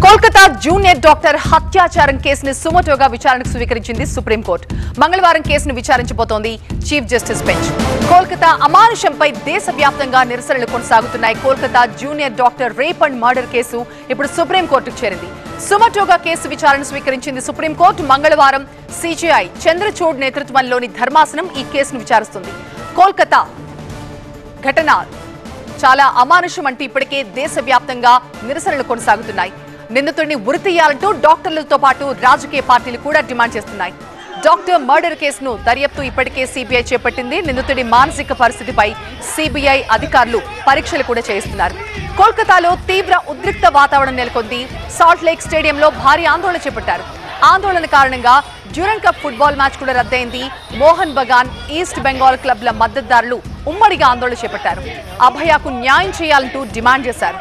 Kolkata junior doctor హత్యాచారం కేసును సుమోటోగా విచారణకు స్వీకరించింది సుప్రీంకోర్టు. మంగళవారం కేసును విచారించబోతోంది చీఫ్ జస్టిస్ బెంచ్. కోల్కతా అమానుషంపై దేశవ్యాప్తంగా నిరసనలు కొనసాగుతున్నాయి. Kolkata junior doctor rape and murder case ఇప్పుడు సుప్రీంకోర్టుకు చేరింది. సుమోటోగా కేసు విచారణ స్వీకరించింది సుప్రీంకోర్టు. మంగళవారం సిజేఐ చంద్రచూడ్ నేతృత్వంలోని ధర్మాసనం ఈ కేసును విచారిస్తుంది. కోల్కతా ఘటన చాలా అమానుషం అంటూ ఇప్పటికే దేశవ్యాప్తంగా నిరసనలు కొనసాగుతున్నాయి. నిందితుడిని ఉరితీయాలంటూ డాక్టర్లతో పాటు రాజకీయ పార్టీలు కూడా డిమాండ్ చేస్తున్నాయి. డాక్టర్ మర్డర్ కేసును దర్యాప్తు ఇప్పటికే సిబిఐ చేపట్టింది. నిందితుడి మానసిక పరిస్థితిపై సిబిఐ అధికారులు పరీక్షలు కూడా చేయిస్తున్నారు. కోల్కతాలో తీవ్ర ఉద్రిక్త వాతావరణం నెలకొంది. సాల్ట్ లేక్ స్టేడియంలో భారీ ఆందోళన చేపట్టారు. ఆందోళన కారణంగా డ్యూరెంట్ కప్ ఫుట్బాల్ మ్యాచ్ కూడా రద్దయింది. మోహన్ బగాన్, ఈస్ట్ బెంగాల్ క్లబ్ల మద్దతుదారులు ఉమ్మడిగా ఆందోళన చేపట్టారు. అభయకు న్యాయం చేయాలంటూ డిమాండ్ చేశారు.